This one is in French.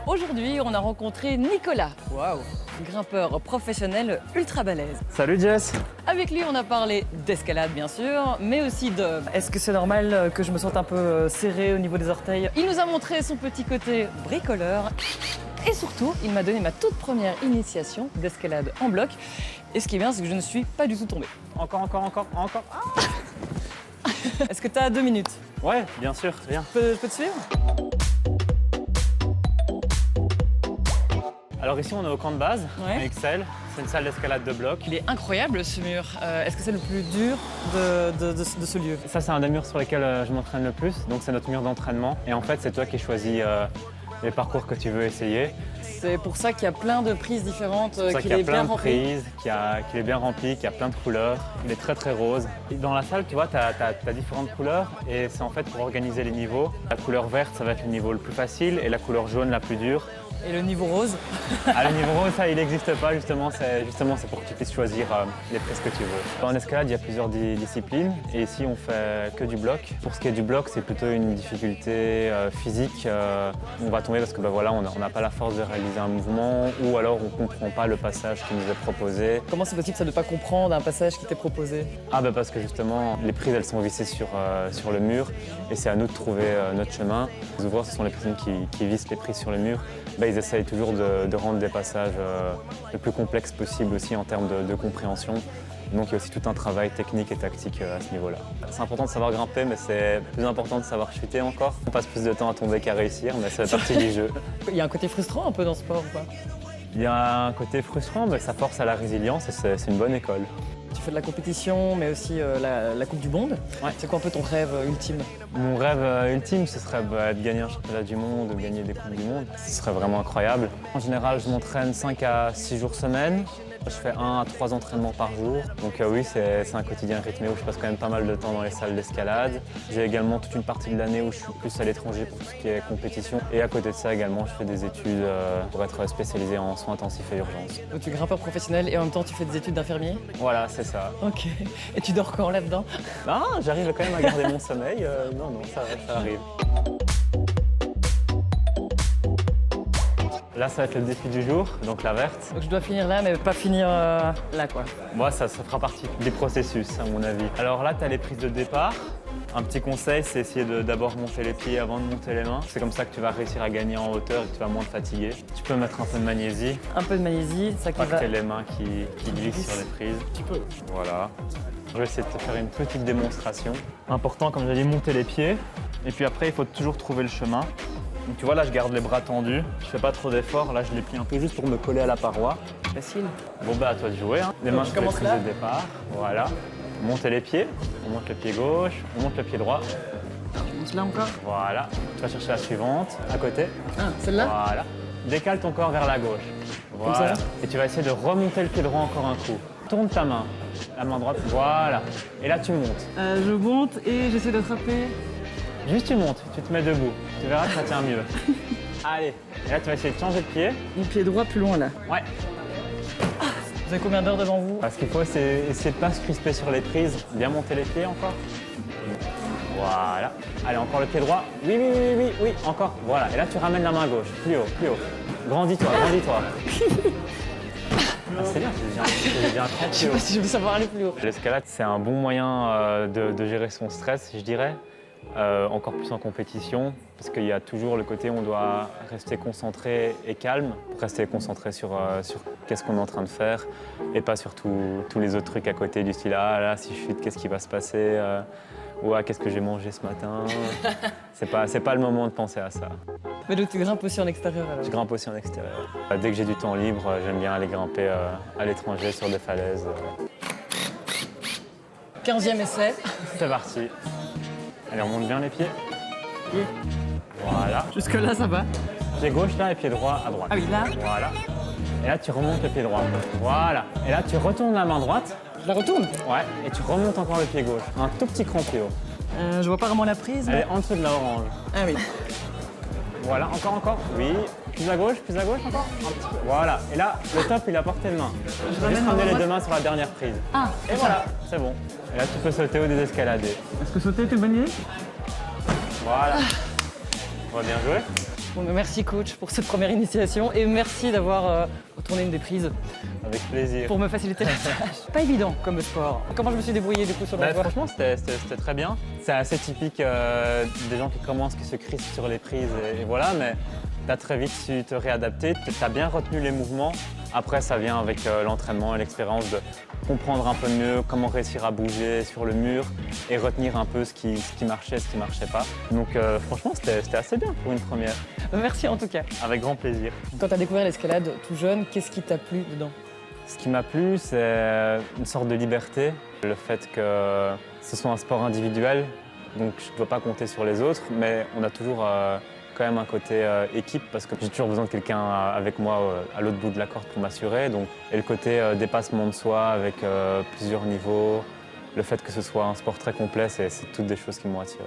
Aujourd'hui, on a rencontré Nicolas. Waouh! Grimpeur professionnel ultra balèze. Salut Jess. Avec lui, on a parlé d'escalade bien sûr, mais aussi de est-ce que c'est normal que je me sente un peu serré au niveau des orteils. Il nous a montré son petit côté bricoleur et surtout, il m'a donné ma toute première initiation d'escalade en bloc. Et ce qui est bien, c'est que je ne suis pas du tout tombé. Encore. Ah. Est-ce que tu as 2 minutes? Ouais, bien sûr, viens. Je peux te suivre? Alors ici, on est au camp de base, Ouais. à Excel. C'est une salle d'escalade de bloc. Il est incroyable ce mur. Est-ce que c'est le plus dur de ce lieu? Ça, c'est un des murs sur lesquels je m'entraîne le plus. Donc, c'est notre mur d'entraînement. Et en fait, c'est toi qui choisis les parcours que tu veux essayer. C'est pour ça qu'il y a plein de prises différentes, C'est pour ça qu'il qu'il y est a plein bien de rempli. prises, qu'il est bien rempli, qu'il y a plein de couleurs. Il est très rose. Et dans la salle, tu vois, tu as différentes couleurs et c'est en fait pour organiser les niveaux. La couleur verte, ça va être le niveau le plus facile et la couleur jaune, la plus dure. Et le niveau rose? Ah, le niveau rose, ça, il n'existe pas, justement, c'est pour que tu puisses choisir les prises que tu veux. En escalade, il y a plusieurs disciplines et ici, on fait que du bloc. Pour ce qui est du bloc, c'est plutôt une difficulté physique. On va tomber parce que voilà, on n'a pas la force de réaliser un mouvement ou alors on ne comprend pas le passage qui nous est proposé. Comment c'est possible ça de ne pas comprendre un passage qui t'est proposé? Ah bah parce que justement, les prises, elles sont vissées sur le mur et c'est à nous de trouver notre chemin. Les ouvreurs, ce sont les personnes qui vissent les prises sur le mur. Bah, ils essayent toujours de rendre des passages le plus complexes possible aussi en termes de compréhension. Donc il y a aussi tout un travail technique et tactique à ce niveau-là. C'est important de savoir grimper, mais c'est plus important de savoir chuter encore. On passe plus de temps à tomber qu'à réussir, mais c'est partie du jeu. Il y a un côté frustrant un peu dans ce sport ou pas? Il y a un côté frustrant, mais ça force à la résilience et c'est une bonne école. Tu fais de la compétition, mais aussi la Coupe du Monde. Ouais. C'est quoi un peu ton rêve ultime? Mon rêve ultime, ce serait de gagner un championnat du monde ou gagner des coupes du monde. Ce serait vraiment incroyable. En général, je m'entraîne 5 à 6 jours semaine. Je fais 1 à 3 entraînements par jour. Donc oui, c'est un quotidien rythmé où je passe quand même pas mal de temps dans les salles d'escalade. J'ai également toute une partie de l'année où je suis plus à l'étranger pour tout ce qui est compétition. Et à côté de ça également, je fais des études pour être spécialisé en soins intensifs et urgences. Donc tu es grimpeur professionnel et en même temps tu fais des études d'infirmier? Voilà, c'est ça. Ok. Et tu dors quand là-dedans? Non, j'arrive quand même à garder mon sommeil. Non, ça arrive. Là, ça va être le défi du jour, donc la verte. Donc je dois finir là, mais pas finir là quoi. Moi, ça fera partie des processus, à mon avis. Alors là, tu as les prises de départ. Un petit conseil, c'est essayer de d'abord monter les pieds avant de monter les mains. C'est comme ça que tu vas réussir à gagner en hauteur et que tu vas moins te fatiguer. Tu peux mettre un peu de magnésie, Un peu de magnésie, ça qui pas va... que t'aies les mains qui glissent sur les prises. Tu peux. Voilà. Je vais essayer de te faire une petite démonstration. Important, comme j'ai dit, monter les pieds. Et puis après, il faut toujours trouver le chemin. Donc tu vois, là, je garde les bras tendus. Je fais pas trop d'efforts. Là, je les plie un peu juste pour me coller à la paroi. Facile. Bon, bah, à toi de jouer. Hein. Les mains je sur les commence prises là. de départ. Voilà. Montez les pieds. On monte le pied gauche, on monte le pied droit. Tu montes là encore? Voilà. Tu vas chercher la suivante, à côté. Ah, celle-là? Voilà. Décale ton corps vers la gauche. Comme Voilà. ça? Et tu vas essayer de remonter le pied droit encore un coup. Tourne ta main. La main droite. Voilà. Et là, tu montes. Je monte et j'essaie d'attraper. Juste tu montes, tu te mets debout. Tu verras que ça tient mieux. Allez. Et là, tu vas essayer de changer de pied. Mon pied droit plus loin là. Ouais. Vous avez combien d'heures devant vous? Ce qu'il faut, c'est essayer de ne pas se crisper sur les prises. Bien monter les pieds encore. Voilà. Allez, encore le pied droit. Oui, encore. Voilà. Et là, tu ramènes la main gauche. Plus haut, plus haut. Grandis-toi. Ah, c'est bien, c'est bien très Je sais pas si je veux savoir aller plus haut. L'escalade, c'est un bon moyen de gérer son stress, je dirais. Encore plus en compétition, parce qu'il y a toujours le côté où on doit rester concentré et calme, pour rester concentré sur qu'est-ce qu'on est en train de faire, et pas sur tous les autres trucs à côté, du style « Ah là, si je chute, qu'est-ce qui va se passer ou ah, qu'est-ce que j'ai mangé ce matin ?» C'est pas le moment de penser à ça. Mais donc tu grimpes aussi en extérieur alors? Je grimpe aussi en extérieur. Dès que j'ai du temps libre, j'aime bien aller grimper à l'étranger sur des falaises. 15e essai. C'est parti. Allez, on monte bien les pieds. Voilà. Jusque là ça va? Pied gauche là et pied droit à droite. Ah oui, là? Voilà. Et là, tu remontes le pied droit. Voilà. Et là, tu retournes la main droite. Je la retourne? Ouais. Et tu remontes encore le pied gauche. Un tout petit cran plus haut. Je vois pas vraiment la prise. Elle est en dessous de la orange. Ah oui. Voilà, encore. Oui. Plus à gauche encore. Un petit peu. Voilà. Et là, le top, il a porté de main. Juste ramener les deux mains sur la dernière prise. Ah, et voilà, c'est bon. Et là, tu peux sauter ou désescalader. Est-ce que sauter, tu le manier? Voilà. On va bien jouer. Bon, mais merci coach pour cette première initiation et merci d'avoir retourné une des prises Avec plaisir. pour me faciliter la tâche. Pas évident comme sport. Comment je me suis débrouillée du coup sur le voie? Franchement, c'était très bien. C'est assez typique des gens qui commencent, qui se crispent sur les prises et voilà, mais tu as très vite su te réadapter. Tu as bien retenu les mouvements. Après, ça vient avec l'entraînement et l'expérience de comprendre un peu mieux comment réussir à bouger sur le mur et retenir un peu ce qui marchait, ce qui ne marchait pas. Donc franchement, c'était assez bien pour une première. Merci en tout cas. Avec grand plaisir. Quand tu as découvert l'escalade tout jeune, qu'est-ce qui t'a plu dedans? Ce qui m'a plu, c'est une sorte de liberté. Le fait que ce soit un sport individuel, donc je ne dois pas compter sur les autres, mais on a toujours quand même un côté équipe parce que j'ai toujours besoin de quelqu'un avec moi à l'autre bout de la corde pour m'assurer. Et le côté dépassement de soi avec plusieurs niveaux, le fait que ce soit un sport très complet, c'est toutes des choses qui m'ont attiré.